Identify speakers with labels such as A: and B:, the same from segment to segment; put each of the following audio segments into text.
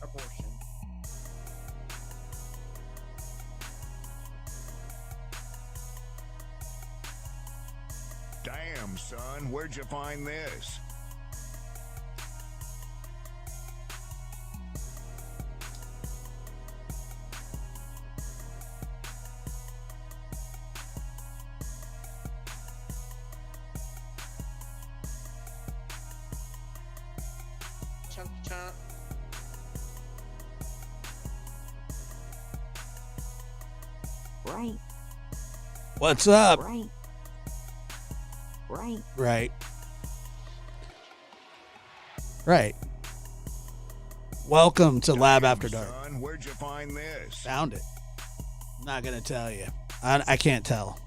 A: abortion.
B: Damn, son, where'd you find this?
A: Chunk chunk.
C: Right.
D: What's up?
C: Right. Right.
D: Right. Right. Welcome to Lab After Dark.
B: Son, where'd you find this?
D: Found it. I'm not going to tell you. I can't tell.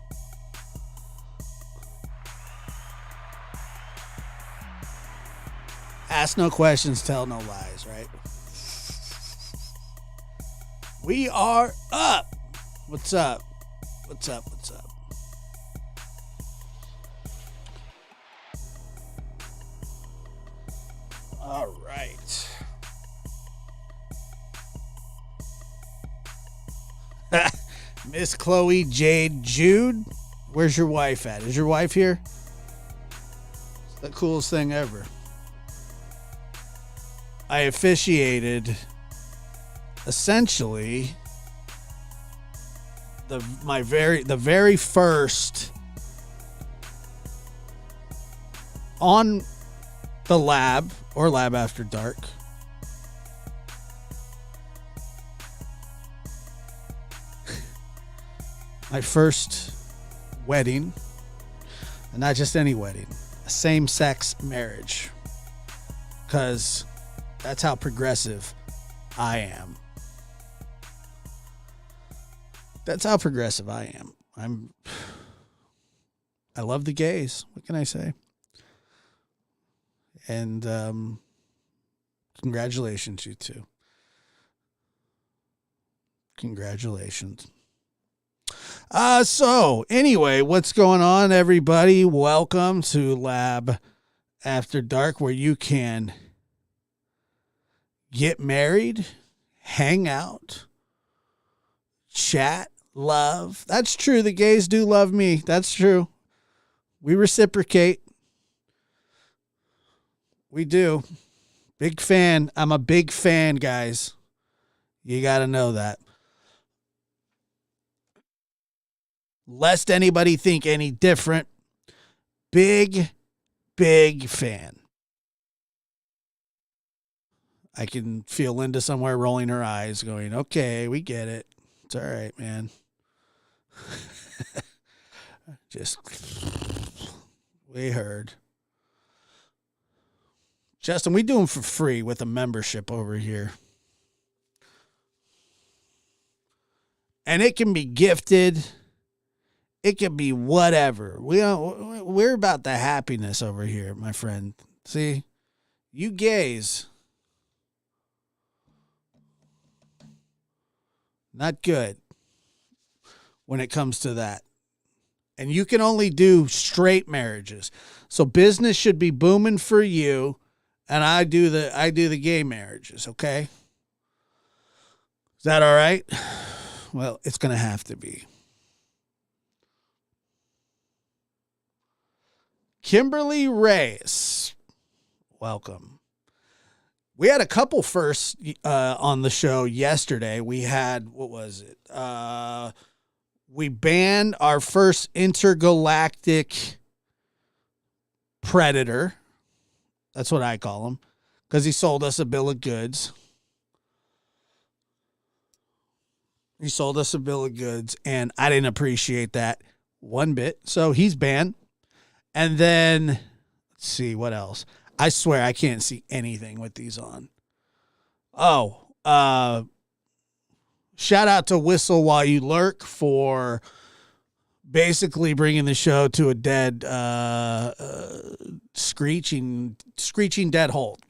D: Ask no questions, tell no lies, right? We are up. What's up? What's up? What's up? All right. Miss Chloe Jade Jude, where's your wife at? Is your wife here? It's the coolest thing ever. I officiated essentially the very first on the lab or Lab After Dark my first wedding, and not just any wedding, a same-sex marriage, because that's how progressive I am. That's how progressive I am. I love the gays. What can I say? And congratulations, you two. Congratulations. So anyway, what's going on, everybody? Welcome to Lab After Dark, where you can get married, hang out, chat, love. That's true. The gays do love me. That's true. We reciprocate. We do. Big fan. I'm a big fan, guys. You got to know that. Lest anybody think any different. Big fan. I can feel Linda somewhere rolling her eyes going, okay, we get it. It's all right, man. Just, we heard. Justin, we do them for free with a membership over here. And it can be gifted. It can be whatever. We're about the happiness over here, my friend. See, you gays, not good when it comes to that. And you can only do straight marriages. So business should be booming for you, and I do the gay marriages, okay? Is that all right? Well, it's going to have to be. Kimberly Reyes, welcome. We had a couple firsts on the show yesterday. We had, what was it? We banned our first intergalactic predator. That's what I call him, because he sold us a bill of goods. He sold us a bill of goods, and I didn't appreciate that one bit. So he's banned. And then, let's see, what else? I swear I can't see anything with these on. Oh, shout out to Whistle While You Lurk for basically bringing the show to a dead, screeching dead halt.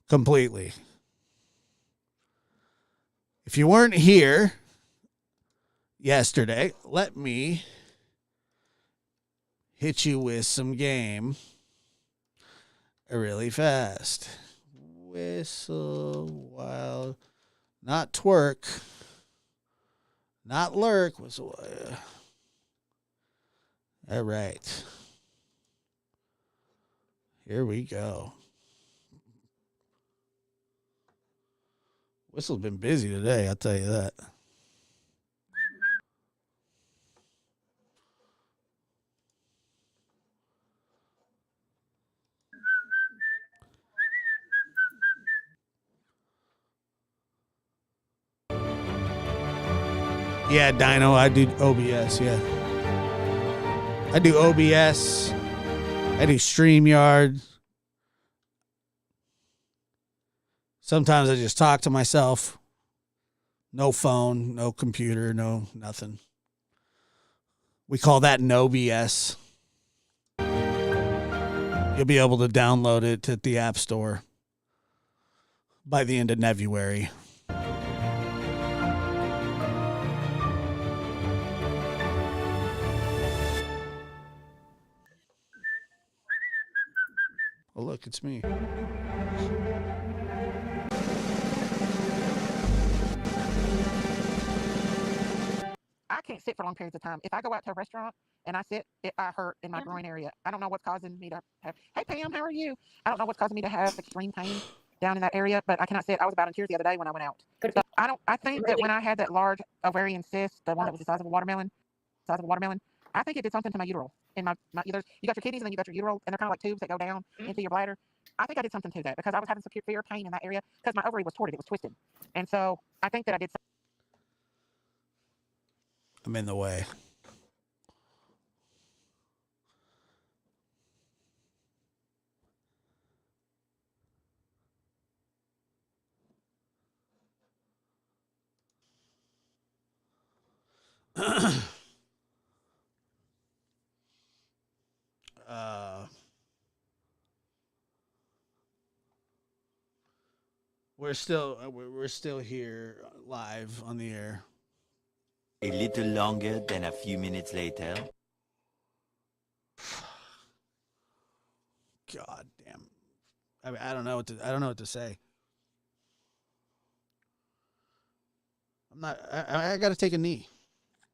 D: Completely. If you weren't here yesterday, let me hit you with some game really fast. Whistle while, not twerk, not lurk. Whistle. All right. Here we go. Whistle's been busy today, I'll tell you that. Yeah, Dino, I do OBS, yeah. I do OBS. I do StreamYard. Sometimes I just talk to myself. No phone, no computer, no nothing. We call that no BS. You'll be able to download it at the App Store by the end of February. Oh, look, it's me.
C: I can't sit for long periods of time. If I go out to a restaurant and I sit, I hurt in my groin area. I don't know what's causing me to have, hey Pam, how are you? I don't know what's causing me to have extreme pain down in that area, but I cannot sit. I was about in tears the other day when I went out. So I think that when I had that large ovarian cyst, the one that was the size of a watermelon, I think it did something to my uterus. In my either you got your kidneys and then you got your uterus, and they're kind of like tubes that go down into your bladder. I think I did something to that because I was having severe pain in that area because my ovary was torted, it was twisted. And so I think that I did
D: I'm in the way. We're still here live on the air.
E: A little longer than a few minutes later.
D: God damn. I mean, I don't know what to say. I got to take a knee.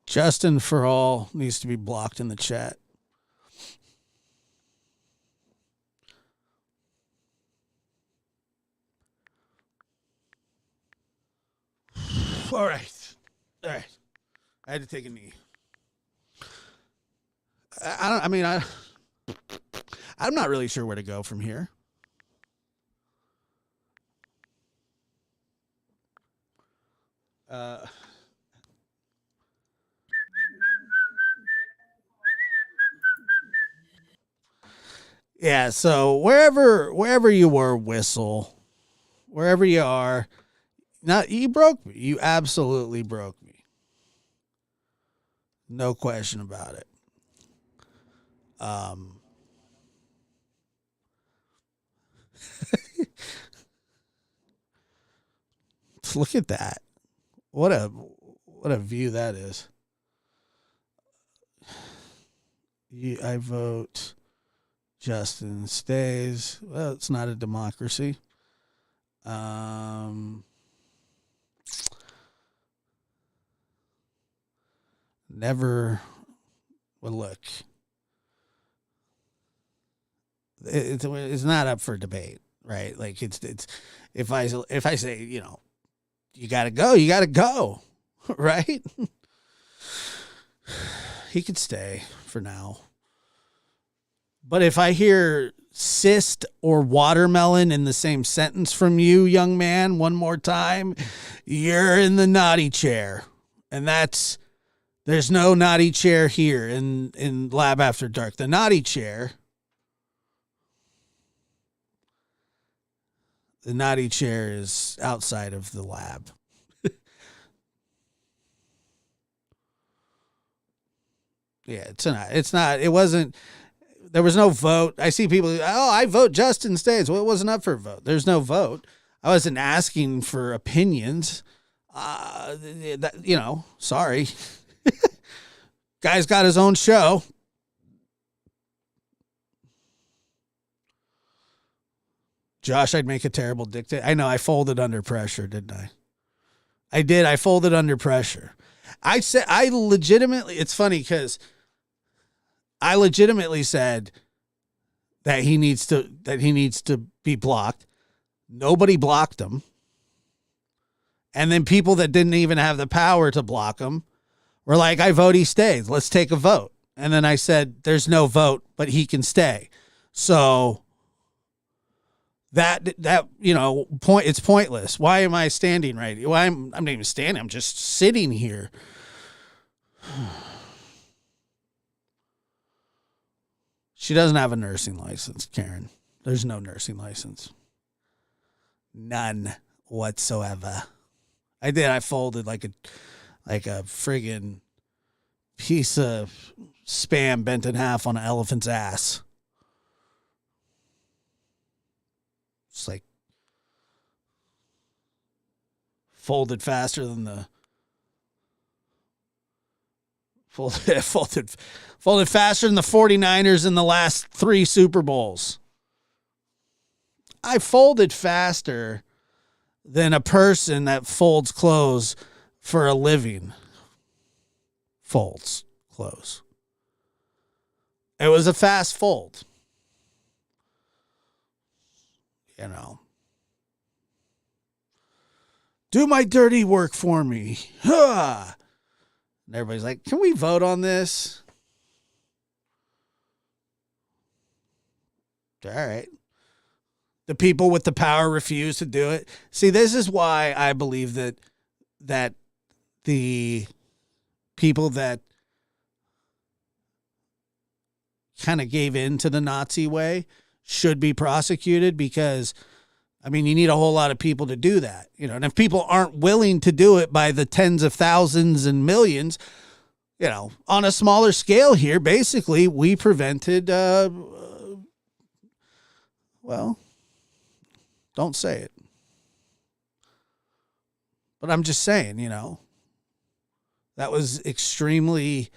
D: Justin for all needs to be blocked in the chat. All right. I had to take a knee. I'm not really sure where to go from here. Yeah, so wherever you were, Whistle, wherever you are, you broke me. You absolutely broke me. No question about it. Look at that. What a view that is. I vote Justin stays. Well, it's not a democracy. Never. Well, look. It's not up for debate, right? Like it's if I say, you gotta go, right? He could stay for now. But if I hear cyst or watermelon in the same sentence from you, young man, one more time, you're in the naughty chair. And there's no naughty chair here in Lab After Dark. The naughty chair is outside of the lab. Yeah, it wasn't. There was no vote. I see people, I vote Justin stays. Well, it wasn't up for a vote. There's no vote. I wasn't asking for opinions. Sorry. Guy's got his own show. Josh, I'd make a terrible dictator. I know I folded under pressure, didn't I? I did. I folded under pressure. I legitimately, it's funny because I legitimately said that he needs to be blocked. Nobody blocked him. And then people that didn't even have the power to block him were like, I vote he stays. Let's take a vote. And then I said, there's no vote, but he can stay. So that it's pointless. Why am I standing right? I'm not even standing. I'm just sitting here. She doesn't have a nursing license, Karen. There's no nursing license. None whatsoever. I did. I folded like a friggin' piece of Spam bent in half on an elephant's ass. It's like folded faster than the folded faster than the 49ers in the last 3 Super Bowls. I folded faster than a person that folds clothes for a living folds clothes. It was a fast fold. You know. Do my dirty work for me. Huh. And everybody's like, can we vote on this? All right. The people with the power refuse to do it. See, this is why I believe that the people that kind of gave in to the Nazi way should be prosecuted, because I mean, you need a whole lot of people to do that, you know, and if people aren't willing to do it by the tens of thousands and millions, you know, on a smaller scale here, basically we prevented, well, don't say it, but I'm just saying, you know, that was extremely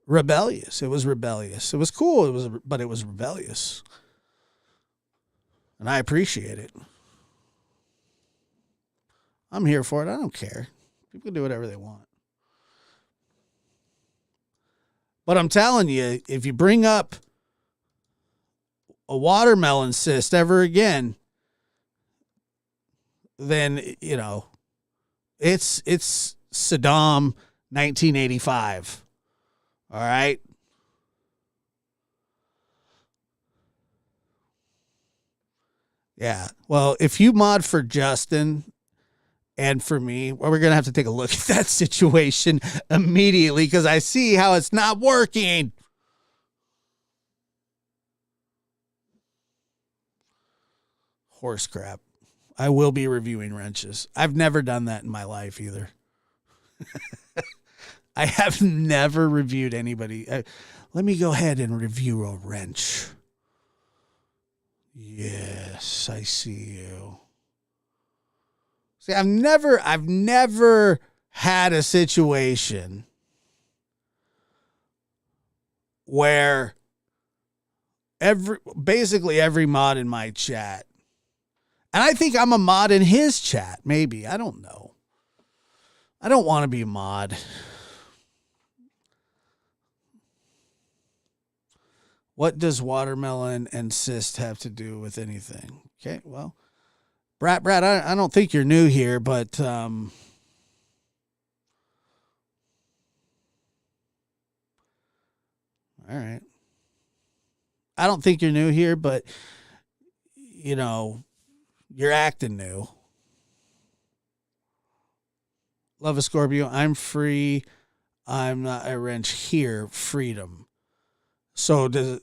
D: rebellious. It was rebellious. It was cool. But it was rebellious. And I appreciate it. I'm here for it. I don't care. People can do whatever they want. But I'm telling you, if you bring up a watermelon cyst ever again, then, you know, it's Saddam 1985. All right. Yeah. Well, if you mod for Justin and for me, well, we're going to have to take a look at that situation immediately, because I see how it's not working. Horse crap. I will be reviewing wrenches. I've never done that in my life either. I have never reviewed anybody. Let me go ahead and review a wrench. Yes, I see you. See, I've never had a situation where basically every mod in my chat, and I think I'm a mod in his chat, maybe. I don't know. I don't want to be a mod. What does watermelon and cyst have to do with anything? Okay, well, Brad, I don't think you're new here, but all right. I don't think you're new here, but, you know, you're acting new. Love a Scorpio. I'm free. I'm not a wrench here. Freedom. So does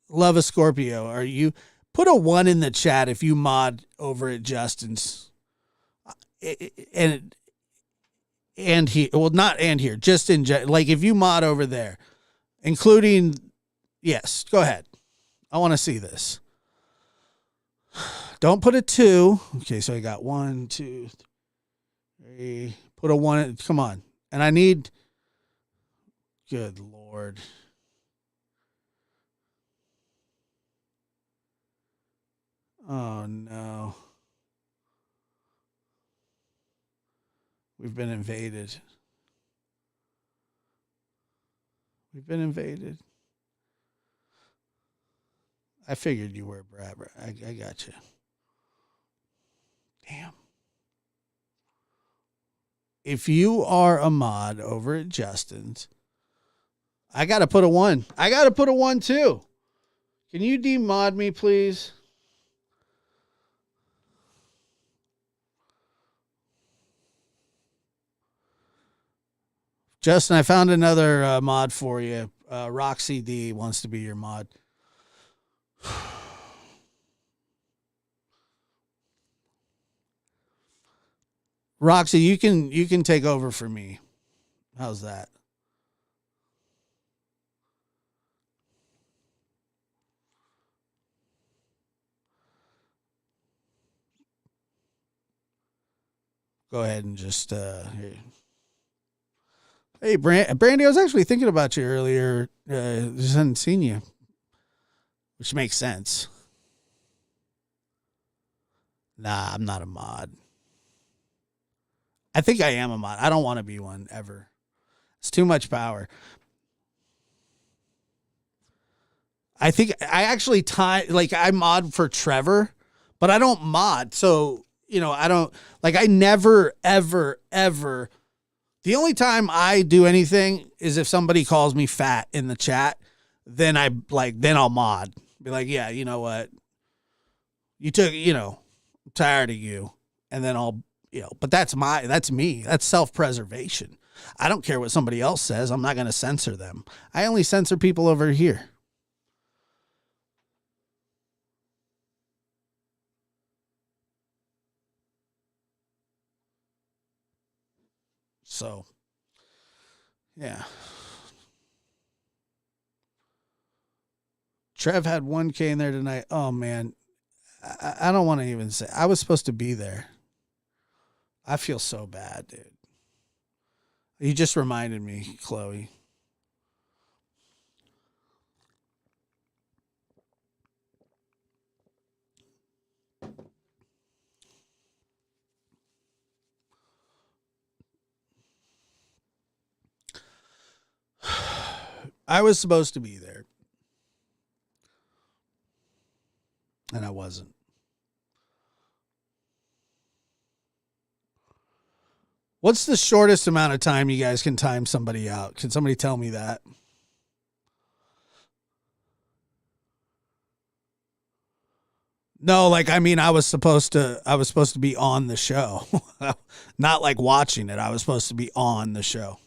D: Love a Scorpio, are you put a 1 in the chat if you mod over at Justin's and he, well, not and here, just in like if you mod over there, including, yes, go ahead. I want to see this. Don't put a 2. Okay, so I got 1, 2, 3. Put a 1. Come on. And I need, good Lord. Oh no. We've been invaded. We've been invaded. I figured you were, Brad. I got you. Damn. If you are a mod over at Justin's, I got to put a 1. I got to put a 1 too. Can you demod me, please? Justin, I found another mod for you. Roxy D wants to be your mod. Roxy, you can take over for me. How's that? Go ahead and just here. Hey, Brandy, I was actually thinking about you earlier. Just hadn't seen you, which makes sense. Nah, I'm not a mod. I think I am a mod. I don't want to be one ever. It's too much power. I think I actually I mod for Trevor, but I don't mod. So, I don't I never, ever, ever. The only time I do anything is if somebody calls me fat in the chat, then then I'll mod. Be like, yeah, you know what? You took, I'm tired of you. And then I'll, but that's me. That's self-preservation. I don't care what somebody else says. I'm not going to censor them. I only censor people over here. So, yeah. Trev had 1K in there tonight. Oh, man. I don't want to even say. I was supposed to be there. I feel so bad, dude. You just reminded me, Chloe. I was supposed to be there. And I wasn't. What's the shortest amount of time you guys can time somebody out? Can somebody tell me that? No, I was supposed to be on the show. Not like watching it. I was supposed to be on the show.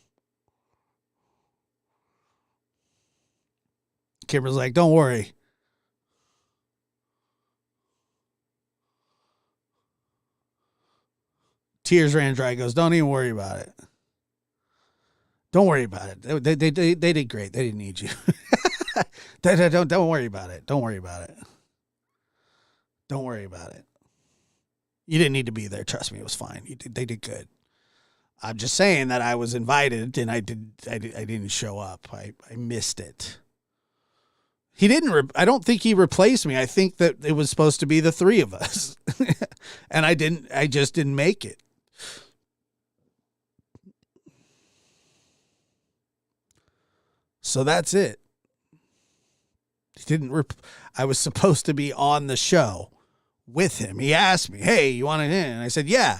D: Kimber's like, don't worry. Tears ran dry. Goes, don't even worry about it. Don't worry about it. They did great. They didn't need you. Don't worry about it. Don't worry about it. Don't worry about it. You didn't need to be there. Trust me, it was fine. They did good. I'm just saying that I was invited and I didn't show up. I missed it. He didn't. I don't think he replaced me. I think that it was supposed to be the three of us, and I didn't. I just didn't make it. So that's it. He didn't. I was supposed to be on the show with him. He asked me, "Hey, you want it in?" And I said, "Yeah."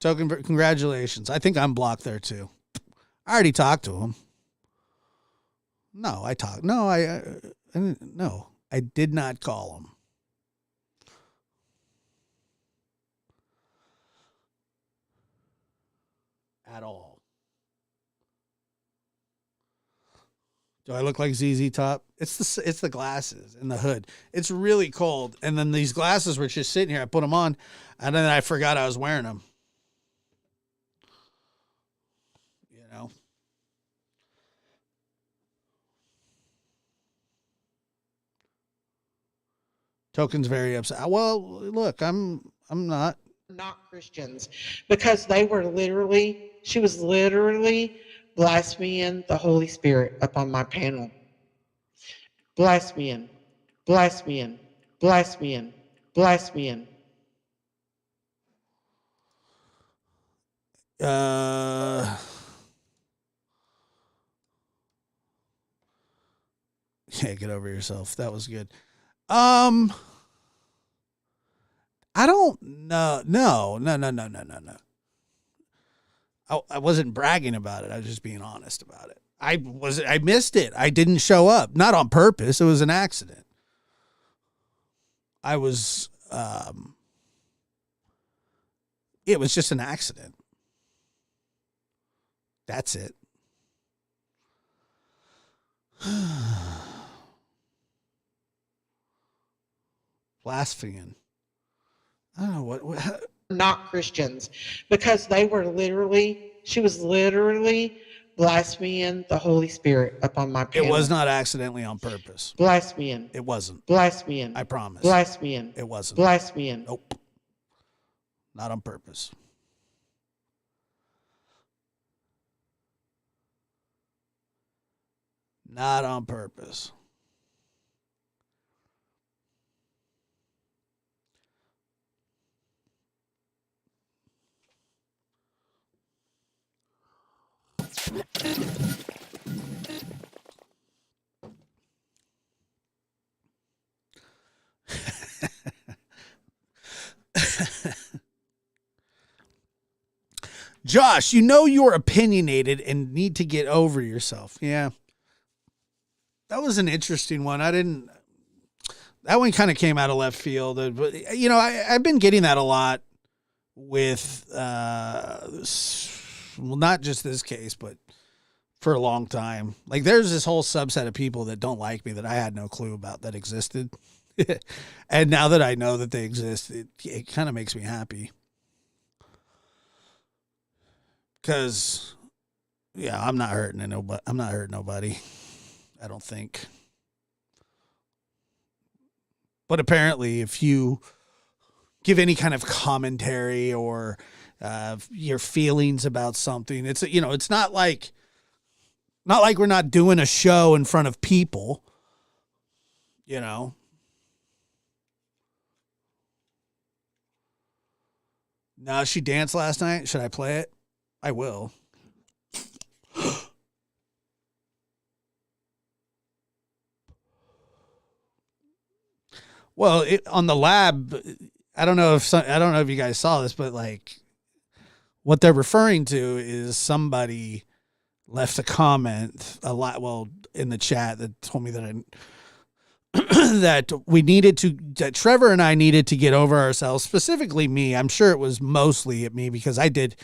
D: Token, congratulations. I think I'm blocked there too. I already talked to him. No, I talked. No, no, I did not call him. At all. Do I look like ZZ Top? It's the glasses and the hood. It's really cold. And then these glasses were just sitting here. I put them on and then I forgot I was wearing them. You know? Token's very upset. Well, look, I'm not
A: Christians, because she was literally blaspheming the Holy Spirit up on my panel. Blaspheming. blaspheming, blaspheming, blaspheming.
D: Yeah, get over yourself. That was good. I don't know. No. I wasn't bragging about it. I was just being honest about it. I missed it. I didn't show up. Not on purpose. It was an accident. It was just an accident. That's it. Blaspheming. I don't know what
A: Not Christians, because they were literally, she was literally blaspheming the Holy Spirit upon my
D: it
A: panel.
D: was not accidentally on purpose.
A: Blaspheming,
D: It wasn't.
A: blaspheming,
D: I promise.
A: blaspheming,
D: It wasn't.
A: blaspheming.
D: Nope. Not on purpose. Not on purpose. Josh, you know you're opinionated and need to get over yourself. Yeah. That was an interesting one. That one kind of came out of left field. But, I've been getting that a lot with, not just this case, but for a long time. Like, there's this whole subset of people that don't like me that I had no clue about that existed. And now that I know that they exist, it kind of makes me happy. Because, I'm not hurting nobody. I'm not hurting nobody. I don't think. But apparently, if you give any kind of commentary or your feelings about something, it's not like we're not doing a show in front of people. Now, she danced last night. Should I play it? I will. Well, on the lab, I don't know if you guys saw this, but like what they're referring to is somebody left a comment in the chat that told me that that Trevor and I needed to get over ourselves, specifically me. I'm sure it was mostly at me because I did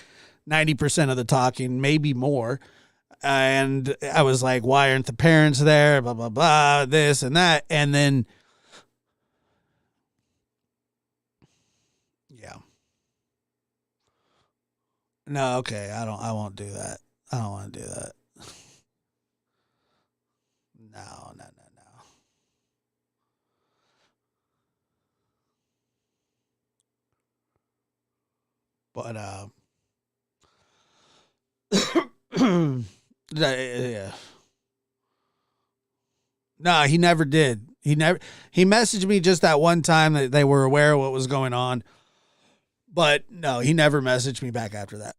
D: 90% of the talking, maybe more. And I was like, why aren't the parents there? Blah, blah, blah, this and that. And then, yeah. No, okay. I won't do that. I don't want to do that. No. But, yeah. No, he never did. He messaged me just that one time that they were aware of what was going on. But no, he never messaged me back after that.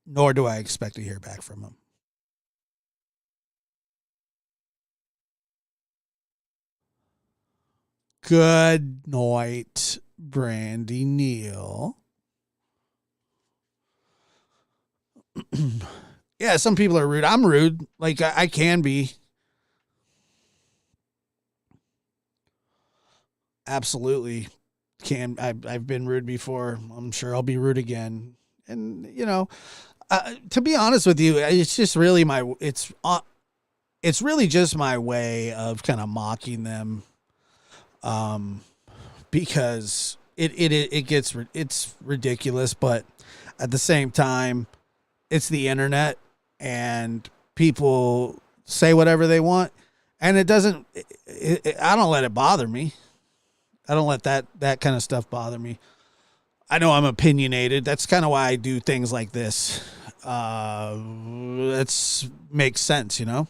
D: Nor do I expect to hear back from him. Good night, Brandy Neal. Yeah, some people are rude. I'm rude. Like, I can be. Absolutely can. I've been rude before. I'm sure I'll be rude again. And, to be honest with you, it's just really it's really just my way of kind of mocking them. Because it's ridiculous, but at the same time, it's the internet and people say whatever they want, and it doesn't. I don't let it bother me. I don't let that kind of stuff bother me. I know I'm opinionated. That's kind of why I do things like this. It makes sense, you know?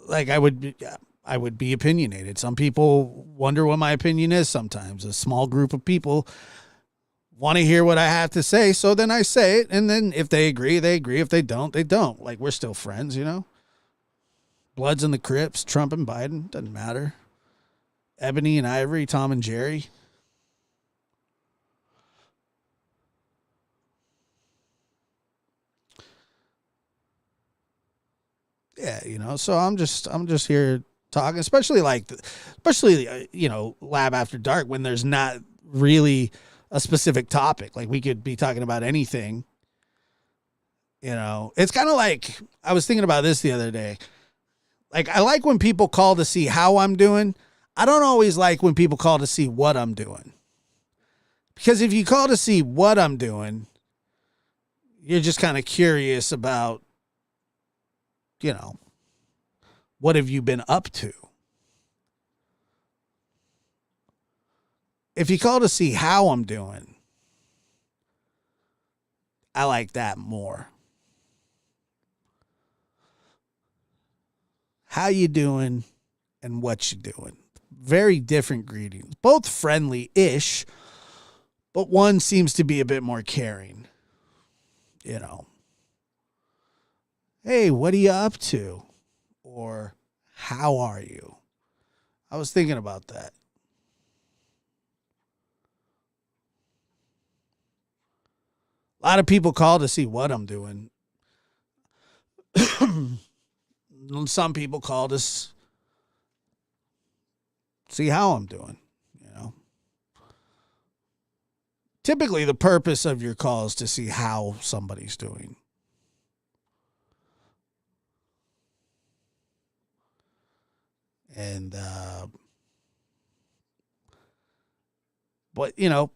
D: Like I would be opinionated. Some people wonder what my opinion is sometimes. A small group of people want to hear what I have to say, so then I say it, and then if they agree, they agree. If they don't, they don't. Like, we're still friends, you know? Bloods and the Crips, Trump and Biden, doesn't matter. Ebony and Ivory, Tom and Jerry. Yeah, you know, so I'm just here talking, especially you know, Lab After Dark, when there's not really a specific topic. Like, we could be talking about anything. You know, it's kind of like, I was thinking about this the other day. Like, I like when people call to see how I'm doing. I don't always like when people call to see what I'm doing. Because if you call to see what I'm doing, you're just kind of curious about, you know, what have you been up to? If you call to see how I'm doing, I like that more. How you doing and what you doing? Very different greetings. Both friendly-ish, but one seems to be a bit more caring. You know. Hey, what are you up to? Or how are you? I was thinking about that. A lot of people call to see what I'm doing. Some people call to see how I'm doing, you know. Typically, the purpose of your call is to see how somebody's doing. And, but, you know,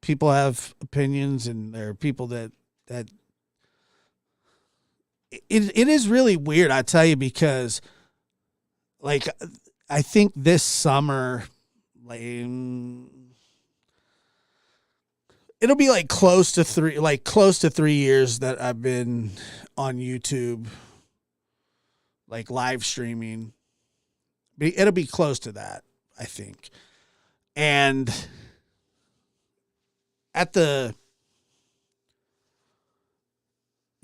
D: people have opinions, and there are people that it is really weird, I tell you, because, like, I think this summer, like, it'll be like close to 3 years that I've been on YouTube, like, live streaming. It'll be close to that, I think. And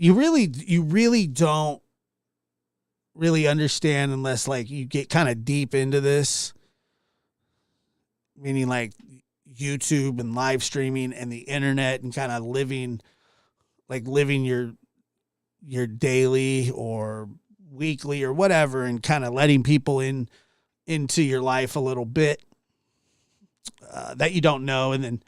D: you really don't really understand unless, like, you get kind of deep into this, meaning like YouTube and live streaming and the internet, and kind of living your daily or weekly or whatever, and kind of letting people into your life a little bit that you don't know. And then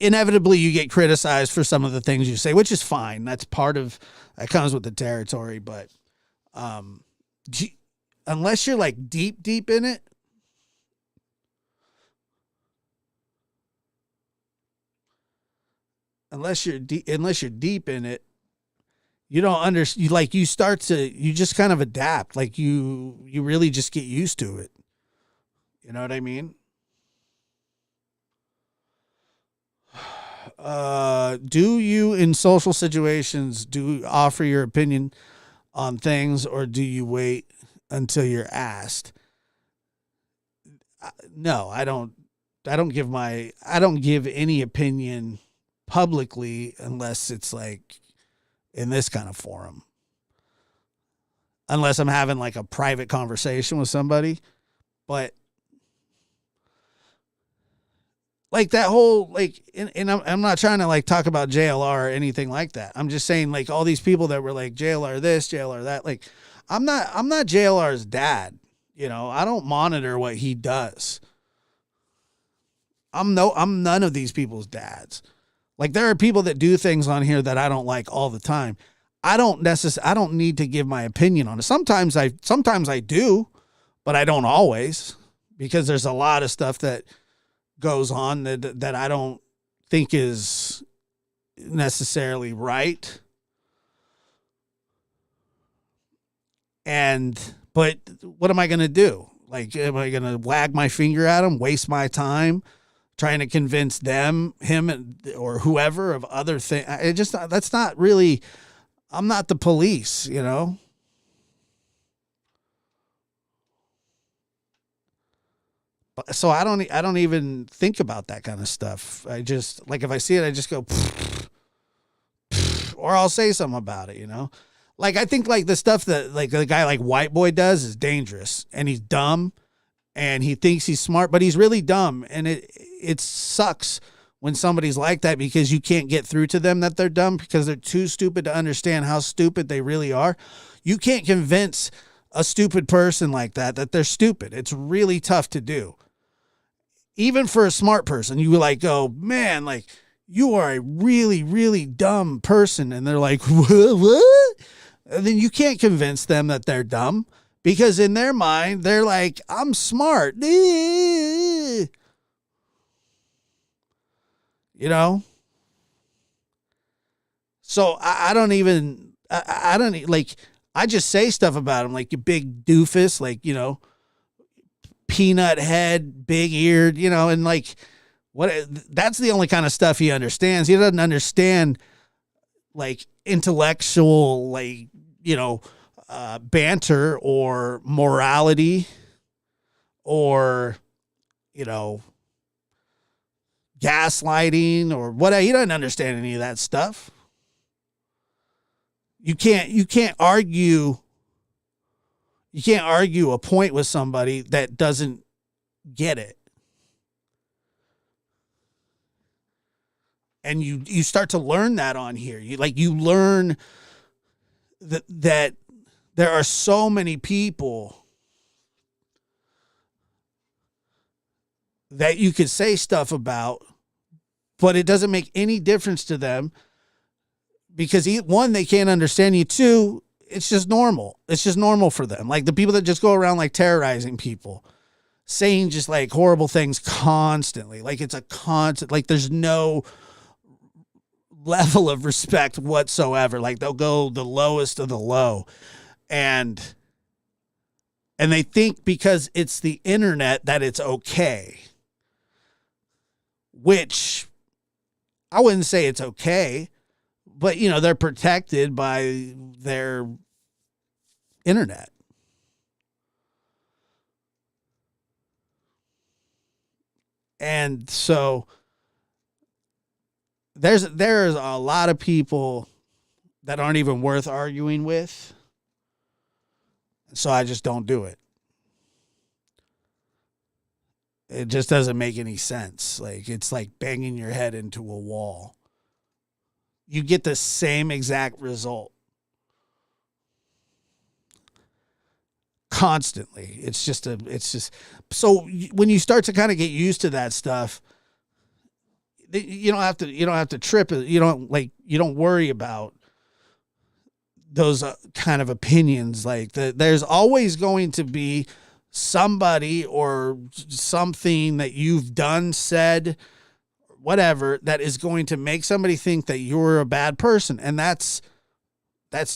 D: inevitably you get criticized for some of the things you say, which is fine. That comes with the territory. But unless you're like deep in it, unless you're deep in it, you don't you just kind of adapt. Like, you really just get used to it. You know what I mean? Do you, in social situations, offer your opinion on things, or do you wait until you're asked? No, I don't give any opinion publicly unless it's like in this kind of forum. Unless I'm having like a private conversation with somebody. But like that whole, like, and I'm not trying to like talk about JLR or anything like that. I'm just saying, like, all these people that were like JLR this, JLR that, like, I'm not JLR's dad. You know, I don't monitor what he does. I'm none of these people's dads. Like, there are people that do things on here that I don't like all the time. I don't need to give my opinion on it. Sometimes I do, but I don't always, because there's a lot of stuff that goes on that I don't think is necessarily right. But what am I going to do? Like, am I going to wag my finger at them, waste my time trying to convince them, him, or whoever of other things? That's not really, I'm not the police, you know? So I don't even think about that kind of stuff. I just, like, if I see it, I just go, or I'll say something about it, you know? Like, I think like the stuff that like the guy like White Boy does is dangerous, and he's dumb and he thinks he's smart, but he's really dumb. And it sucks when somebody's like that, because you can't get through to them that they're dumb because they're too stupid to understand how stupid they really are. You can't convince a stupid person like that they're stupid. It's really tough to do. Even for a smart person, you like go, man, like, you are a really, really dumb person. And they're like, what? And then you can't convince them that they're dumb, because in their mind, they're like, I'm smart. You know? So I don't like, I just say stuff about him, like, you big doofus, like, you know, peanut head, big eared, you know, and like, that's the only kind of stuff he understands. He doesn't understand like intellectual, like, you know, banter or morality or, you know, gaslighting or whatever. He doesn't understand any of that stuff. You can't argue a point with somebody that doesn't get it. And you start to learn that on here. You learn that there are so many people that you could say stuff about, but it doesn't make any difference to them, because one, they can't understand you. Two, it's just normal. It's just normal for them. Like the people that just go around like terrorizing people, saying just like horrible things constantly. Like it's a constant, like there's no level of respect whatsoever. Like they'll go the lowest of the low, and they think because it's the internet that it's okay, which I wouldn't say it's okay, but you know, they're protected by their internet. And so there's a lot of people that aren't even worth arguing with. So I just don't do it. It just doesn't make any sense. Like, it's like banging your head into a wall. You get the same exact result constantly. It's just so when you start to kind of get used to that stuff, you don't have to trip. You don't worry about those kind of opinions. Like there's always going to be somebody or something that you've done, said, whatever, that is going to make somebody think that you're a bad person. And that's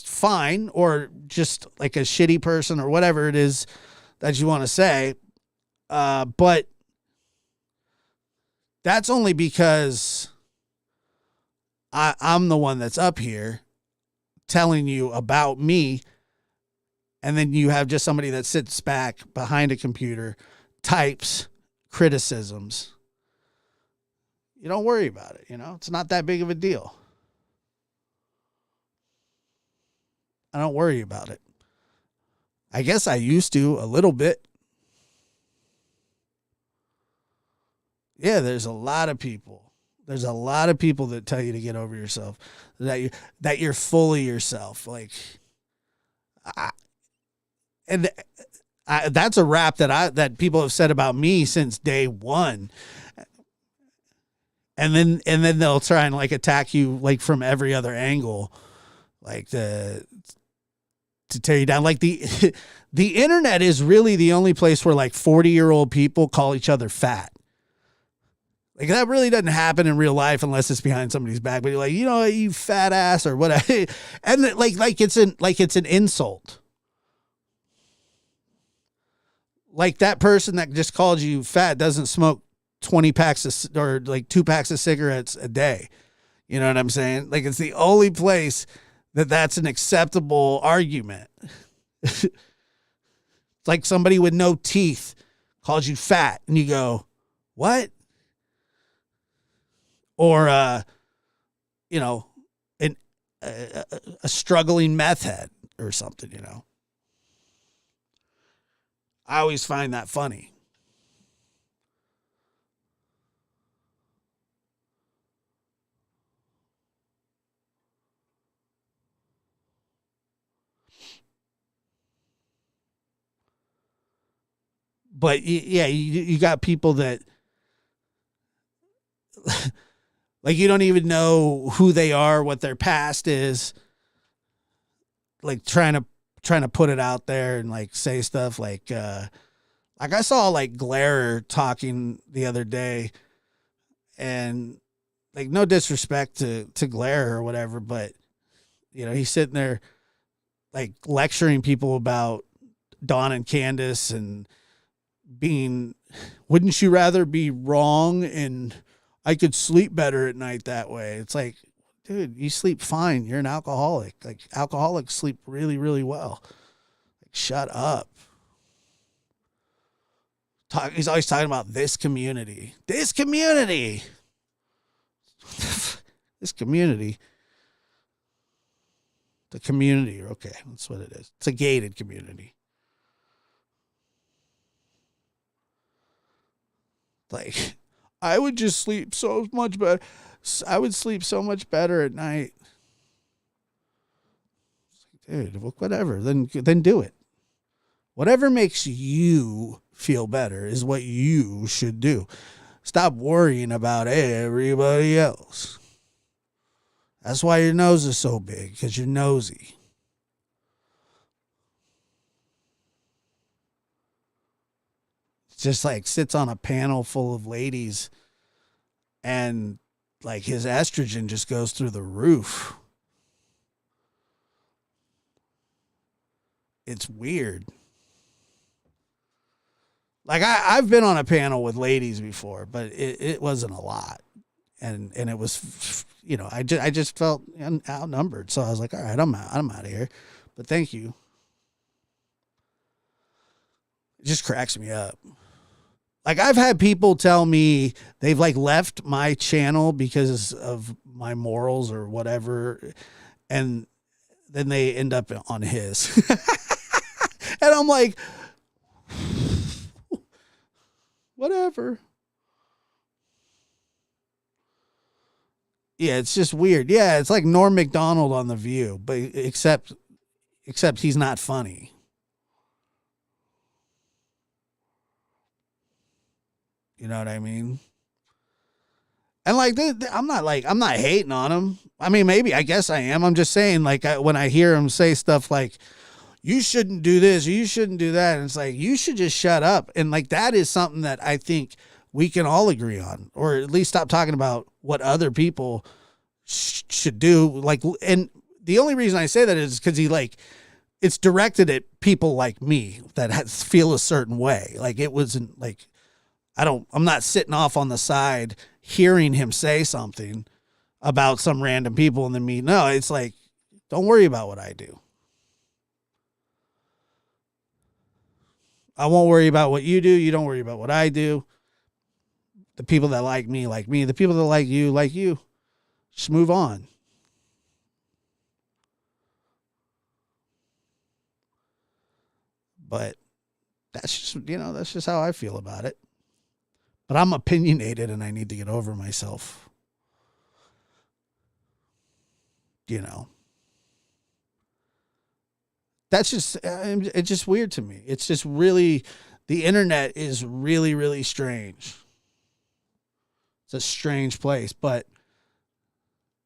D: fine, or just like a shitty person or whatever it is that you want to say. But that's only because I'm the one that's up here telling you about me. And then you have just somebody that sits back behind a computer, types criticisms. You don't worry about it. You know, it's not that big of a deal. I don't worry about it. I guess I used to a little bit. Yeah, there's a lot of people. There's a lot of people that tell you to get over yourself, that you're full of yourself. Like, that's a rap that people have said about me since day one. And then they'll try and like attack you like from every other angle, like to tear you down. Like the internet is really the only place where like 40-year-old people call each other fat. Like that really doesn't happen in real life unless it's behind somebody's back. But you're like, you know, you fat ass or whatever, and like it's an insult. like that person that just called you fat doesn't smoke 20 packs or like 2 packs of cigarettes a day. You know what I'm saying? Like, it's the only place that that's an acceptable argument. It's like somebody with no teeth calls you fat and you go, what? Or, you know, a struggling meth head or something, you know. I always find that funny. But yeah, you got people that like you don't even know who they are, what their past is. Like trying to put it out there and like say stuff like I saw like Glare talking the other day, and like no disrespect to Glare or whatever, but you know, he's sitting there like lecturing people about Dawn and Candace and being, wouldn't you rather be wrong and I could sleep better at night that way? It's like, dude, you sleep fine. You're an alcoholic. Like, alcoholics sleep really, really well. Like, shut up. He's always talking about this community. This community. This community. The community. Okay, that's what it is. It's a gated community. Like, I would just sleep so much better. I would sleep so much better at night. Dude, well, whatever. Then do it. Whatever makes you feel better is what you should do. Stop worrying about everybody else. That's why your nose is so big, because you're nosy. Just like sits on a panel full of ladies and like his estrogen just goes through the roof. It's weird. Like I've been on a panel with ladies before, but it wasn't a lot. And it was, you know, I just felt outnumbered. So I was like, all right, I'm out of here. But thank you. It just cracks me up. Like, I've had people tell me they've like left my channel because of my morals or whatever, and then they end up on his. And I'm like, whatever. Yeah, it's just weird. Yeah, it's like Norm Macdonald on The View, but except he's not funny. You know what I mean? And like, I'm not hating on him. I mean, maybe, I guess I am. I'm just saying, like, when I hear him say stuff like, you shouldn't do this, or you shouldn't do that, and it's like, you should just shut up. And like, that is something that I think we can all agree on, or at least stop talking about what other people should do. Like, and the only reason I say that is because it's directed at people like me that feel a certain way. Like, it wasn't like, I'm not sitting off on the side hearing him say something about some random people in the meet. No, it's like, don't worry about what I do. I won't worry about what you do. You don't worry about what I do. The people that like me, like me. The people that like you, like you. Just move on. But that's just how I feel about it. But I'm opinionated and I need to get over myself. You know. That's just, it's just weird to me. It's just really, the internet is really, really strange. It's a strange place, but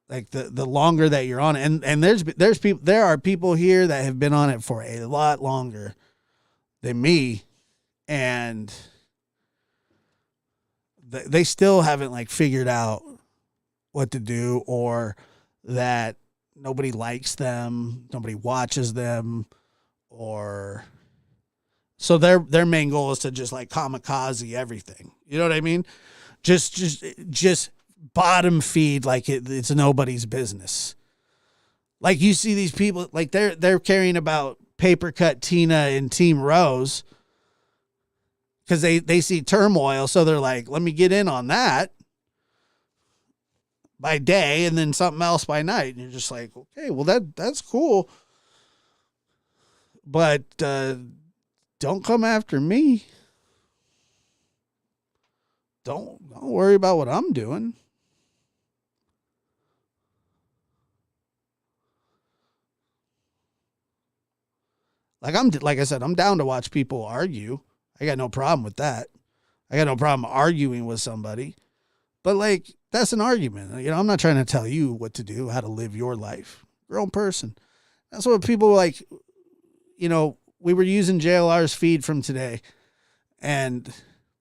D: like the longer that you're on it, and there are people here that have been on it for a lot longer than me, and they still haven't like figured out what to do, or that nobody likes them, nobody watches them, or So their main goal is to just like kamikaze everything. You know what I mean? Just bottom feed like it's nobody's business. Like you see these people like they're caring about paper cut Tina and Team Rose because they see turmoil, so they're like, let me get in on that by day and then something else by night. And you're just like, okay, well that's cool. But don't come after me. Don't worry about what I'm doing. Like I said, I'm down to watch people argue. I got no problem with that. I got no problem arguing with somebody. But like that's an argument. You know, I'm not trying to tell you what to do, how to live your life. Your own person. That's what people like, you know, we were using JLR's feed from today. And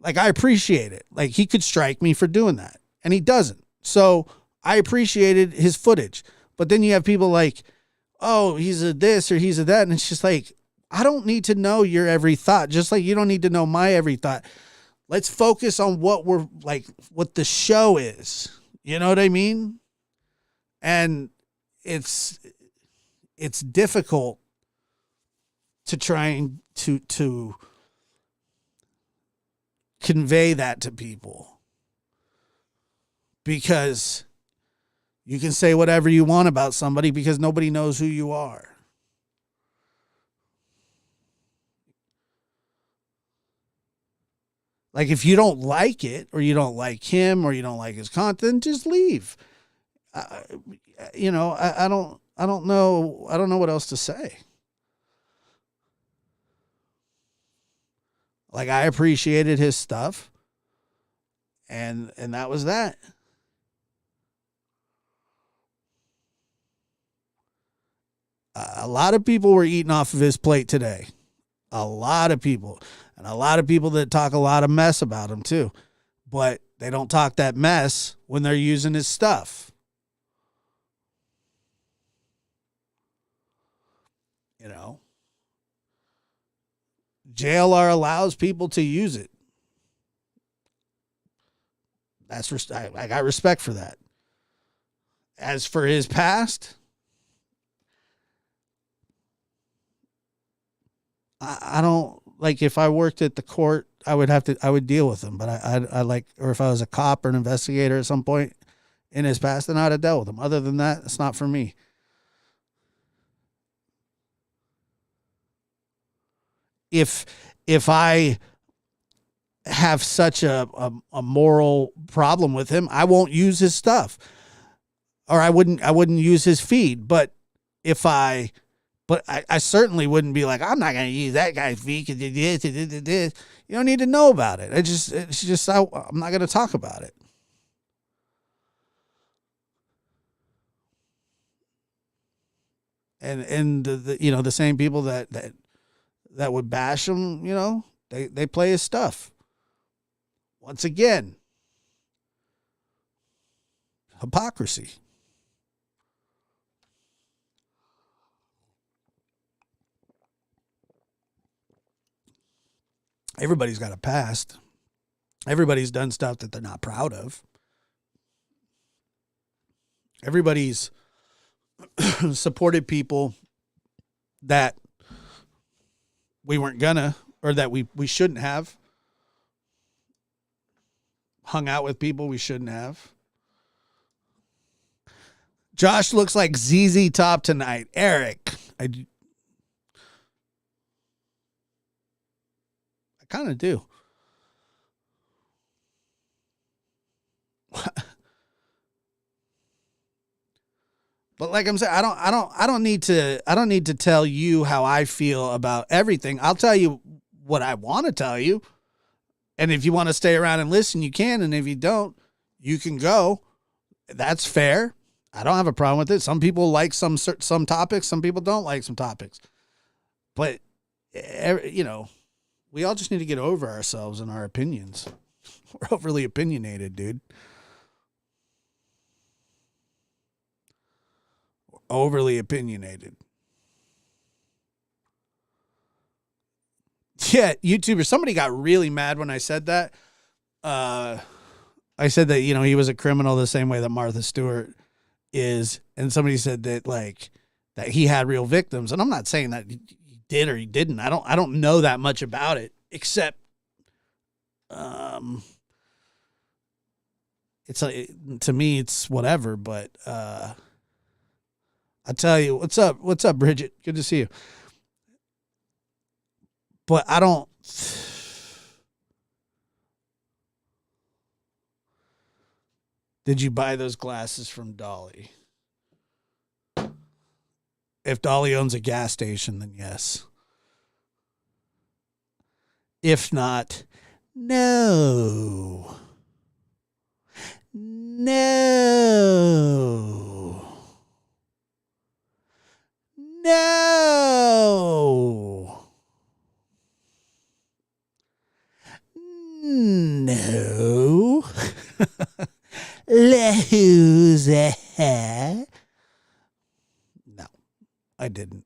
D: like I appreciate it. Like he could strike me for doing that. And he doesn't. So I appreciated his footage. But then you have people like, oh, he's a this or he's a that. And it's just like, I don't need to know your every thought, just like you don't need to know my every thought. Let's focus on what we're like, what the show is. You know what I mean? And it's difficult to try and to convey that to people because you can say whatever you want about somebody because nobody knows who you are. Like if you don't like it or you don't like him or you don't like his content, just leave. You know, I don't know. I don't know what else to say. Like I appreciated his stuff and that was that. A lot of people were eating off of his plate today. A lot of people. And a lot of people that talk a lot of mess about him too. But they don't talk that mess when they're using his stuff. You know? JLR allows people to use it. I got respect for that. As for his past, I don't like if I worked at the court, I would deal with him. But I like, or if I was a cop or an investigator at some point in his past, then I'd have dealt with him. Other than that, it's not for me. If I have such a moral problem with him, I won't use his stuff, or I wouldn't use his feed. But I certainly wouldn't be like, I'm not going to use that guy's feed because he did this. You don't need to know about it. I'm not going to talk about it. And the you know, the same people that would bash him, you know, they play his stuff. Once again, hypocrisy. Everybody's got a past. Everybody's done stuff that they're not proud of. Everybody's supported people that we weren't gonna, or that we shouldn't have. Hung out with people we shouldn't have. Josh looks like ZZ Top tonight. Eric, I kind of do. But like I'm saying, I don't need to tell you how I feel about everything. I'll tell you what I want to tell you. And if you want to stay around and listen, you can. And if you don't, you can go. That's fair. I don't have a problem with it. Some people like some topics. Some people don't like some topics. But, you know, we all just need to get over ourselves and our opinions. We're overly opinionated, dude. Overly opinionated. Yeah, YouTuber. Somebody got really mad when I said that. I said that, he was a criminal the same way that Martha Stewart is. And somebody said that, like, that he had real victims. And I'm not saying that he did or he didn't. I don't know that much about it, except, it's to me, it's whatever. But, I tell you, what's up, Bridget? Good to see you. But I don't. Did you buy those glasses from Dolly? If Dolly owns a gas station, then yes. If not, no. No. No. No. Loser. No, I didn't.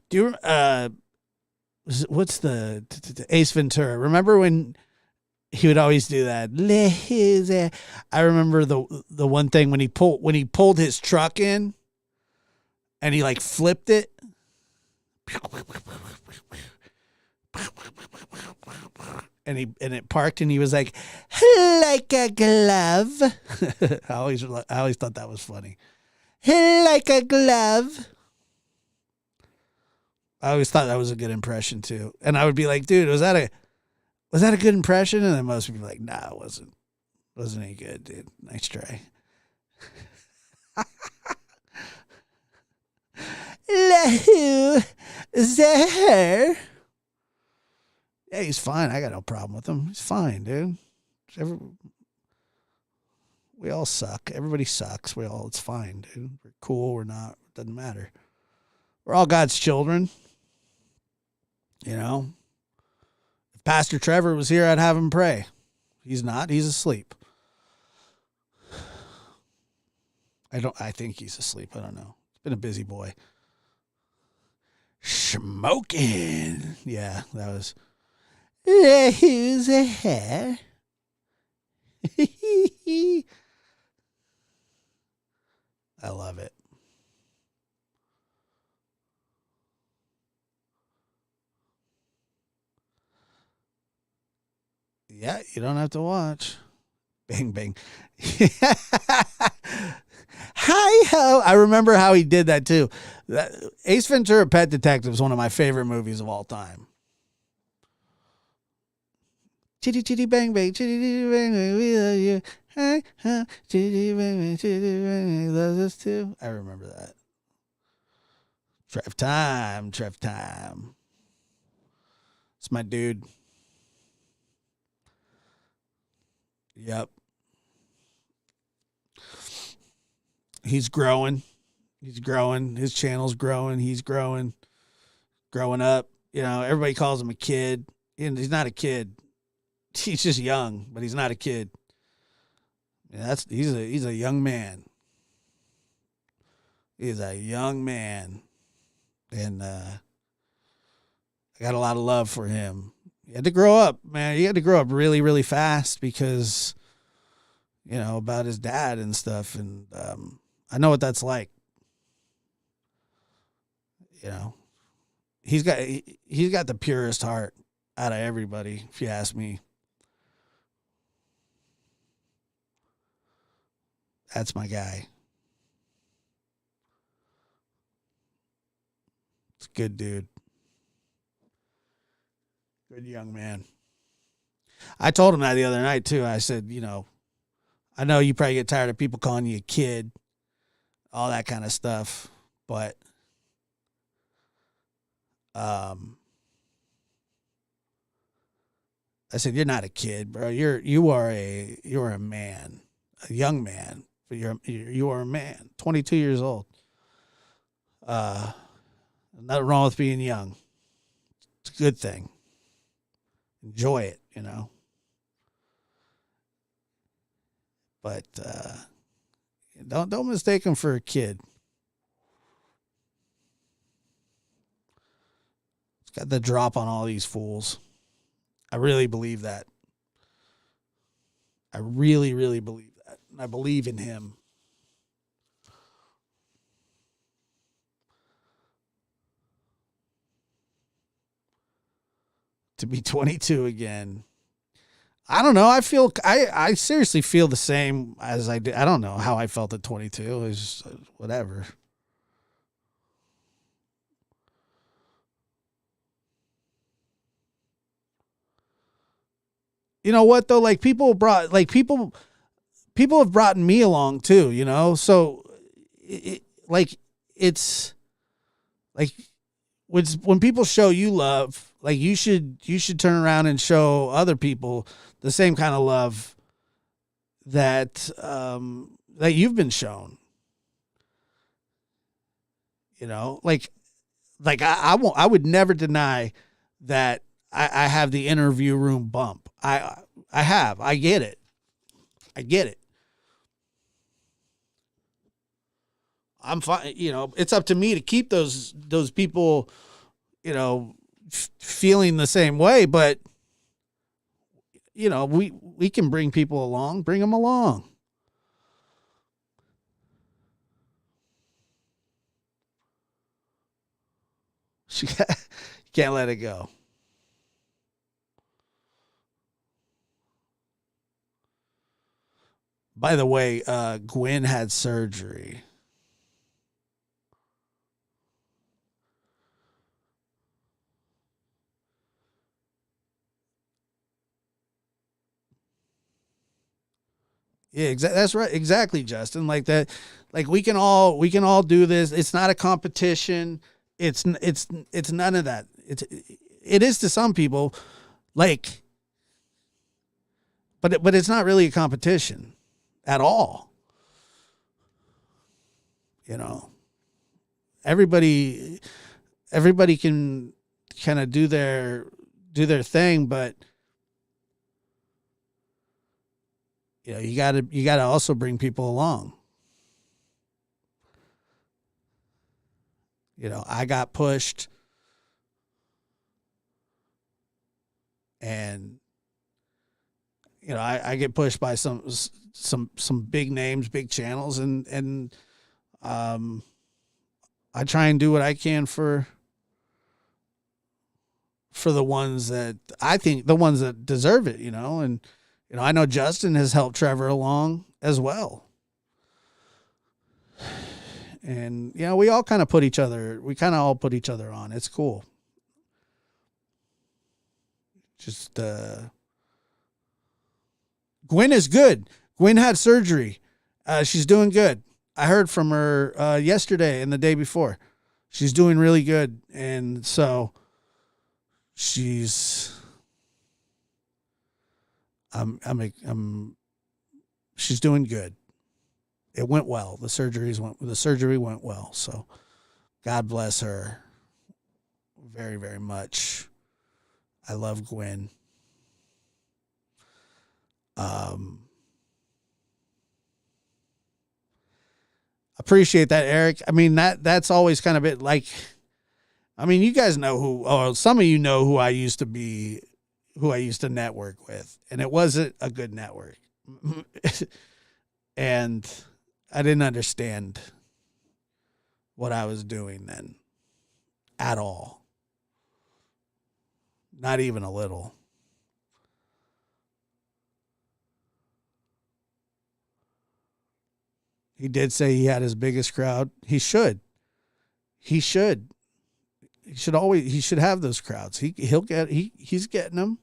D: Do you, what's the Ace Ventura? Remember when he would always do that? Loser. I remember the one thing when he pulled his truck in and he like flipped it. And it parked and he was like a glove. I always thought that was funny. Like a glove. I always thought that was a good impression too. And I would be like, dude, was that a good impression? And then most people would be like, nah, it wasn't. Wasn't any good, dude. Nice try. Loser. Yeah, he's fine. I got no problem with him. He's fine, dude. We all suck. Everybody sucks. It's fine, dude. We're cool. We're not. It doesn't matter. We're all God's children. If Pastor Trevor was here, I'd have him pray. He's not. He's asleep. I think he's asleep. I don't know. He's been a busy boy. Smoking. Yeah, that was. Who's ahead? I love it. Yeah, you don't have to watch. Bang, bang. Hi ho. I remember how he did that too. Ace Ventura Pet Detective is one of my favorite movies of all time. Chitty chitty bang bang, chitty chitty bang bang, we love you. Hi ho, chitty bang bang, chitty bang bang, loves us too. I remember that. Trev time. It's my dude. Yep. He's growing. His channel's growing. He's growing up. Everybody calls him a kid. He's not a kid. He's just young, but he's not a kid. Yeah, he's a young man. He's a young man. And I got a lot of love for him. You had to grow up, man. You had to grow up really, really fast because, about his dad and stuff. And I know what that's like. He's got the purest heart out of everybody, if you ask me. That's my guy. It's a good dude. Good young man. I told him that the other night, too. I said, I know you probably get tired of people calling you a kid, all that kind of stuff, but I said, you're not a kid, bro. You are a man, a young man, but you are a man, 22 years old. Nothing wrong with being young. It's a good thing. Enjoy it, But don't mistake him for a kid. got the drop on all these fools. I really believe that. I really, really believe that. And I believe in him. To be 22 again. I don't know. I seriously feel the same as I did. I don't know how I felt at 22. It was just, whatever. You know what though? Like people have brought me along too, you know? So it's like when people show you love, like you should turn around and show other people the same kind of love that that you've been shown. You know, like I would never deny that I have the interview room bump. I get it. I'm fine. You know, it's up to me to keep those people, you know, feeling the same way. But, you know, we can bring people along, bring them along. You can't let it go. By the way, Gwen had surgery. Yeah, that's right. Exactly, Justin. Like that. Like we can all do this. It's not a competition. It's none of that. It is to some people, like, but it's not really a competition at all. You know, everybody can kind of do their thing, but you know, you gotta also bring people along. You know, I got pushed, and you know, I get pushed by some big names, big channels, and I try and do what I can for the ones that I think, the ones that deserve it, you know. And you know, I know Justin has helped Trevor along as well. And you know, we all kind of put each other on. It's cool. Just Gwen is good. Gwen had surgery. She's doing good. I heard from her yesterday and the day before. She's doing really good, and so she's she's doing good. It went well. The surgery went well. So God bless her very, very much. I love Gwen. Appreciate that, Eric. I mean, that's always kind of it. Like, I mean, you guys know some of you know who I used to network with, and it wasn't a good network. And I didn't understand what I was doing then at all. Not even a little. He did say he had his biggest crowd. He should. He should have those crowds. He's getting them.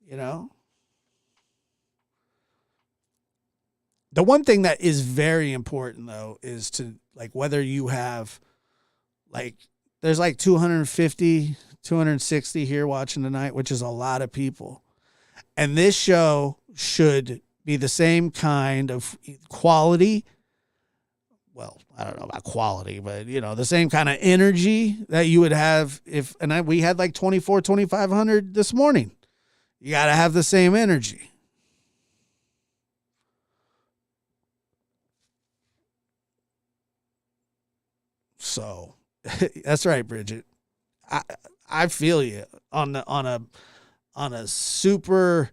D: You know. The one thing that is very important though is to, like, whether you have, like, there's like 250, 260 here watching tonight, which is a lot of people. And this show should be the same kind of quality. Well, I don't know about quality, but you know, the same kind of energy that you would have we had like 2,500 this morning. You got to have the same energy. So that's right, Bridget. I feel you on a super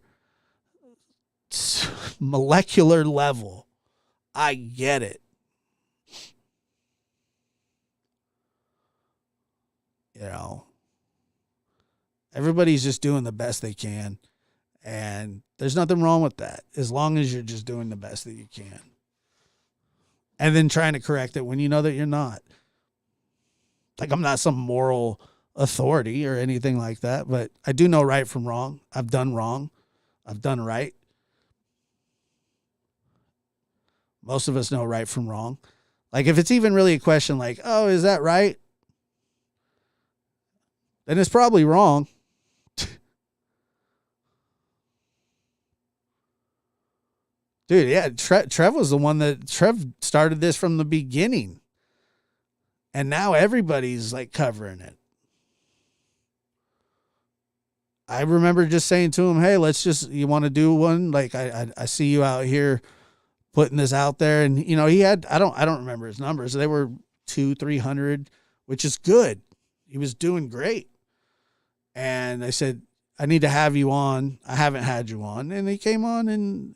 D: molecular level. I get it. You know, everybody's just doing the best they can. And there's nothing wrong with that as long as you're just doing the best that you can. And then trying to correct it when you know that you're not. Like, I'm not some moral authority or anything like that, but I do know right from wrong. I've done wrong. I've done right. Most of us know right from wrong. Like, if it's even really a question like, oh, is that right? Then it's probably wrong. Dude, yeah, Trev was the one that Trev started this from the beginning. And now everybody's like covering it. I remember just saying to him, hey, you want to do one? Like, I see you out here putting this out there. And, you know, he had, I don't remember his numbers. They were 200-300, which is good. He was doing great. And I said, I need to have you on. I haven't had you on. And he came on and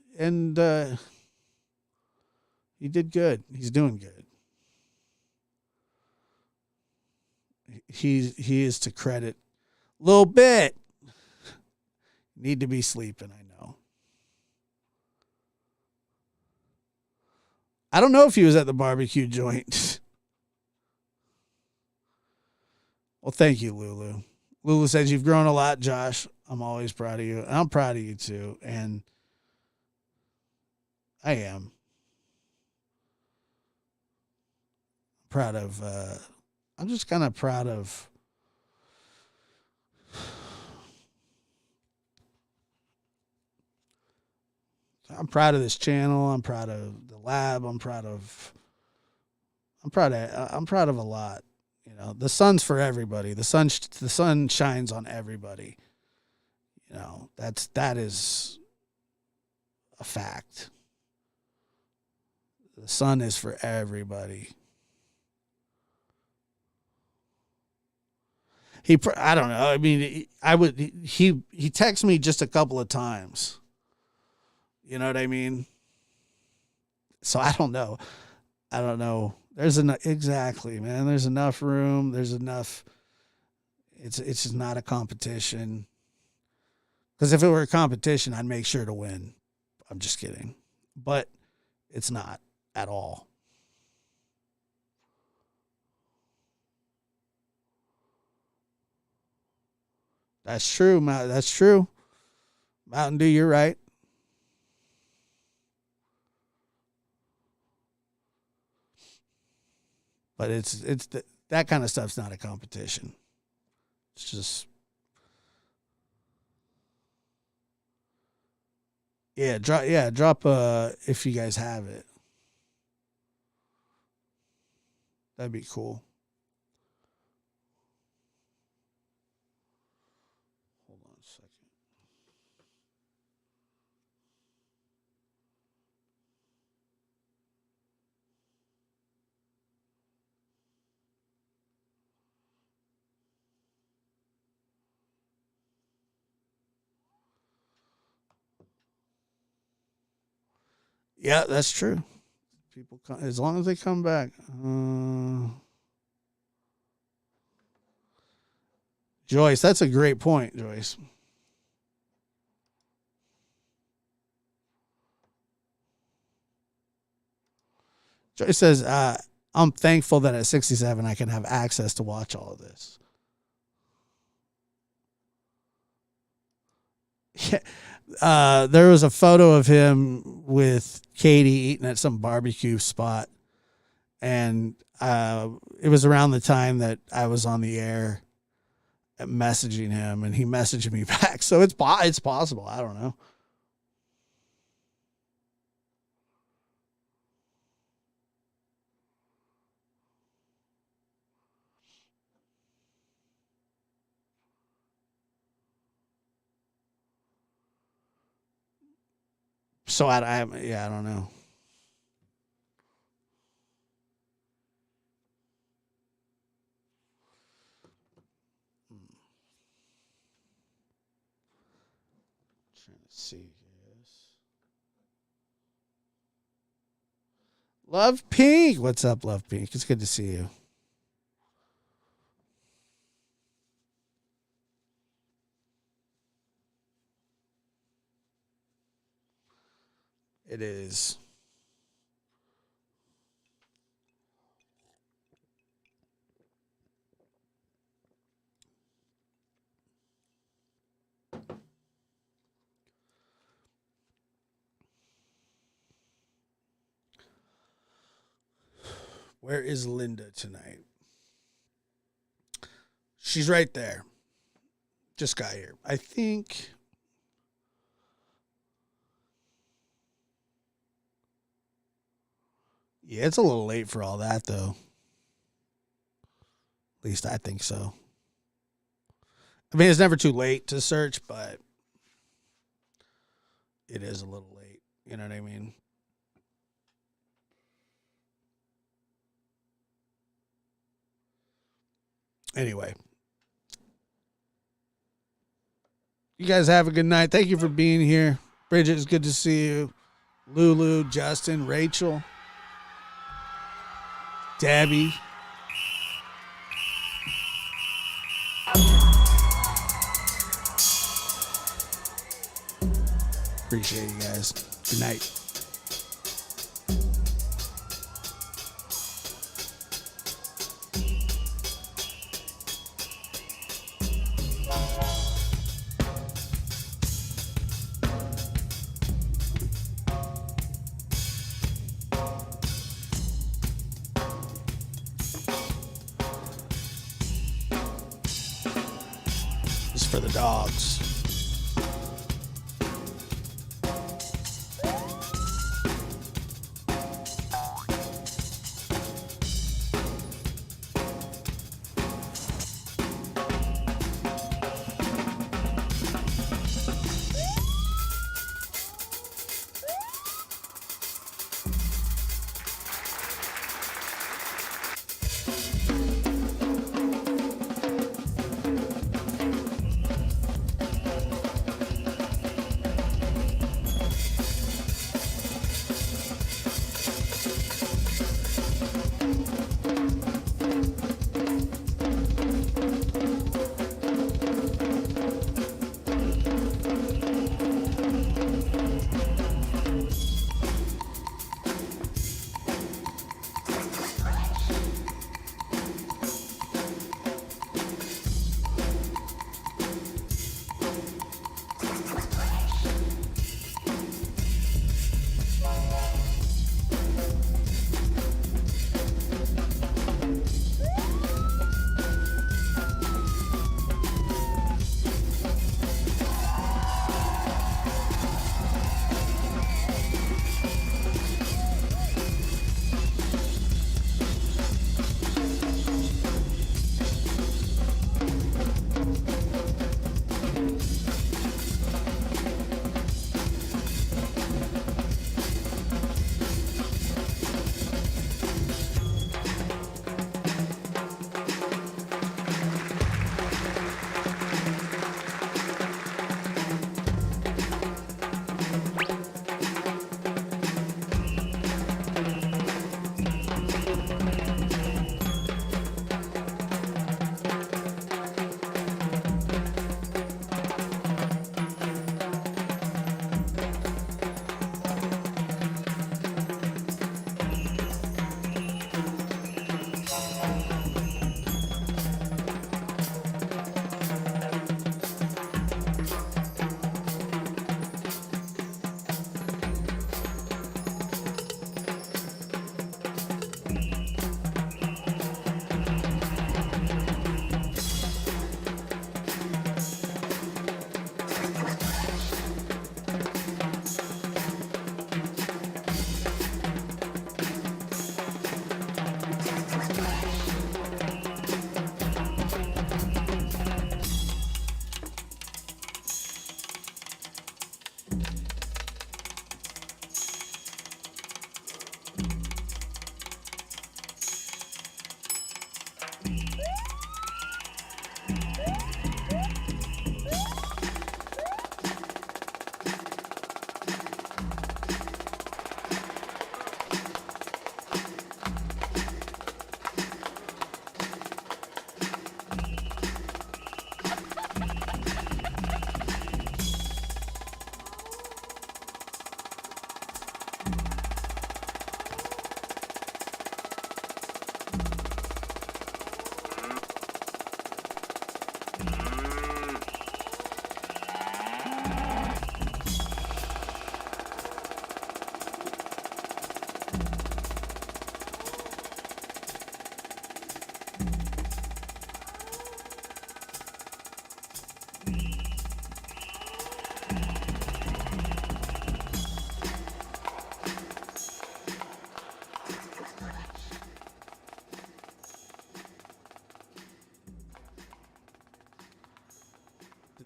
D: he did good. He's doing good. He is to credit a little bit. Need to be sleeping, I know. I don't know if he was at the barbecue joint. Well, thank you, Lulu. Lulu says, you've grown a lot, Josh. I'm always proud of you. And I'm proud of you, too. And I am. Proud of, I'm just kind of proud of I'm proud of this channel. I'm proud of the lab. I'm proud of a lot. You know, the sun's for everybody. The sun shines on everybody. You know, that is a fact. The sun is for everybody. I don't know. I mean, he texted me just a couple of times. You know what I mean? So I don't know. Exactly, man. There's enough room. There's enough. It's just not a competition. Because if it were a competition, I'd make sure to win. I'm just kidding. But it's not at all. That's true. That's true. Mountain Dew, you're right. But that kind of stuff's not a competition. It's just, drop if you guys have it. That'd be cool. Hold on a second. Yeah, that's true. People come, as long as they come back. Joyce, that's a great point, Joyce. Joyce says, I'm thankful that at 67 I can have access to watch all of this. Yeah. There was a photo of him with Katie eating at some barbecue spot. And it was around the time that I was on the air messaging him, and he messaged me back. So it's possible. I don't know. So I don't know. Let's see. Yes. Love Pink. What's up, Love Pink? It's good to see you. It is. Where is Linda tonight? She's right there. Just got here. I think. Yeah, it's a little late for all that, though. At least I think so. I mean, it's never too late to search, but it is a little late. You know what I mean? Anyway. You guys have a good night. Thank you for being here. Bridget, it's good to see you. Lulu, Justin, Rachel, Debbie. Appreciate you guys. Good night. This is for the dogs.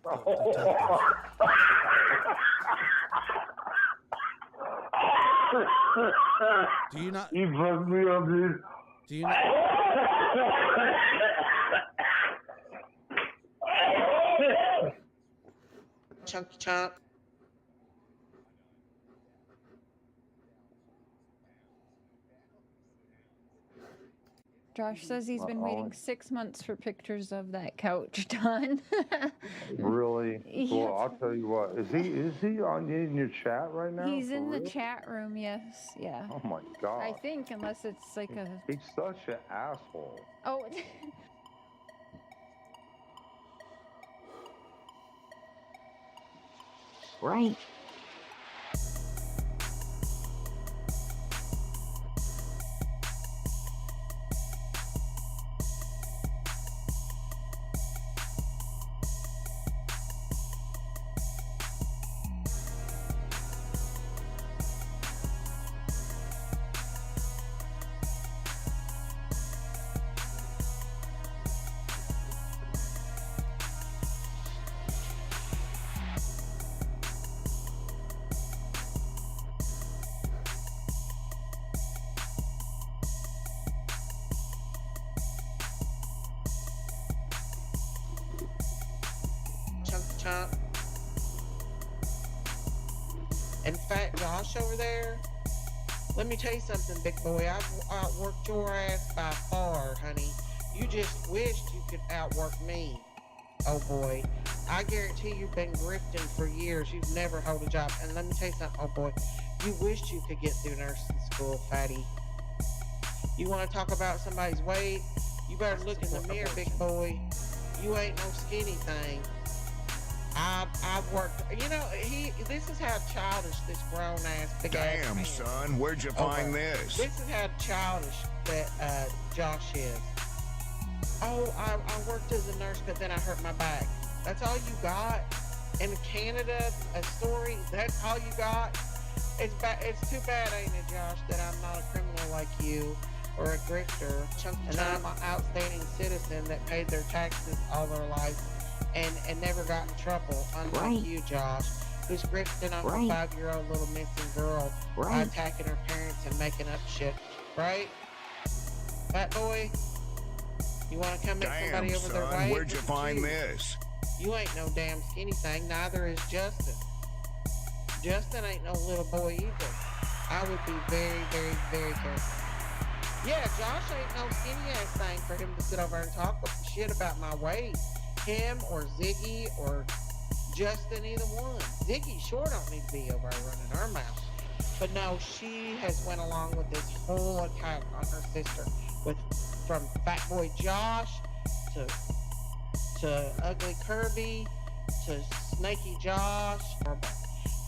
D: detectives. Do you not?
F: You fucked me up, dude.
D: Do you not?
A: Chunky chunk.
G: Josh says he's been waiting 6 months for pictures of that couch done.
F: Really?
G: Yes.
F: Well, I'll tell you what. Is he on in your chat right now?
G: He's
F: For
G: in the
F: real?
G: chat room, yes. Yeah.
F: Oh my god.
G: I think, unless it's like a.
F: He's such an asshole.
G: Oh.
H: Right.
A: Chunky chunk. In fact, Josh over there, let me tell you something, big boy. I've outworked your ass by far, honey. You just wished you could outwork me. Oh boy. I guarantee you've been grifting for years. You've never held a job. And let me tell you something, oh boy. You wished you could get through nursing school, fatty. You want to talk about somebody's weight? You better look in the mirror, big boy. You ain't no skinny thing. I've worked, this is how childish this grown ass big ass
B: Damn,
A: man.
B: son, where'd you find this?
A: This is how childish that Josh is. Oh, I worked as a nurse, but then I hurt my back. That's all you got? In Canada, a story, that's all you got? It's too bad, ain't it, Josh, that I'm not a criminal like you or a grifter. And I'm an outstanding citizen that paid their taxes all their life and never got in trouble, unlike you, Josh, who's grifting off a 5-year-old little missing girl by attacking her parents and making up shit, right? Fat boy, you want to come at somebody over their weight?
B: Where'd you find this?
A: You ain't no damn skinny thing, neither is Justin. Justin ain't no little boy either. I would be very, very, very careful. Yeah, Josh ain't no skinny ass thing for him to sit over and talk shit about my weight. Him or Ziggy or Justin, either one. Ziggy sure don't need to be over there running her mouth. But no, she has went along with this whole attack on her sister, from Fat Boy Josh to Ugly Kirby to Snaky Josh,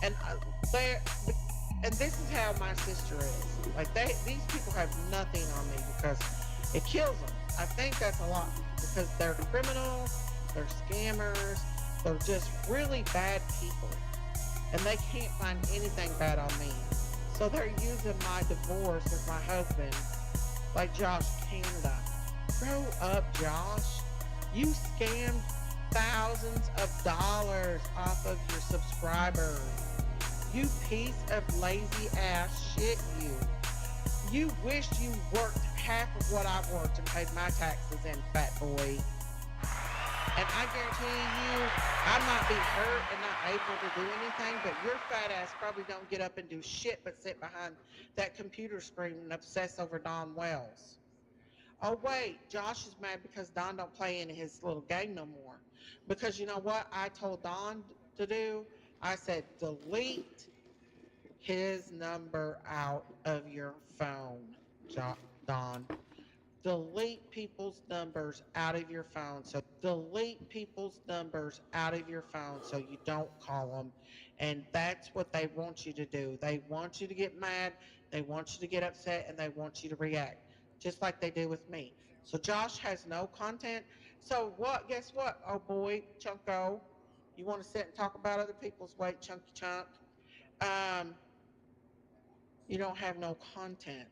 A: and this is how my sister is. Like these people have nothing on me because it kills them. I think that's a lot because they're criminals. They're scammers. They're just really bad people. And they can't find anything bad on me. So they're using my divorce with my husband, like Josh Canada. Grow up, Josh. You scammed thousands of dollars off of your subscribers. You piece of lazy ass shit, you. You wished you worked half of what I've worked and paid my taxes in, fat boy. And I guarantee you, I might be hurt and not able to do anything, but your fat ass probably don't get up and do shit but sit behind that computer screen and obsess over Don Wells. Oh wait, Josh is mad because Don don't play in his little game no more. Because you know what I told Don to do? I said, delete his number out of your phone, Don. Delete people's numbers out of your phone. So delete people's numbers out of your phone so you don't call them. And that's what they want you to do. They want you to get mad, they want you to get upset, and they want you to react, just like they do with me. So Josh has no content. So what? Guess what? Oh boy, Chunko, you want to sit and talk about other people's weight, chunky chunk? You don't have no content.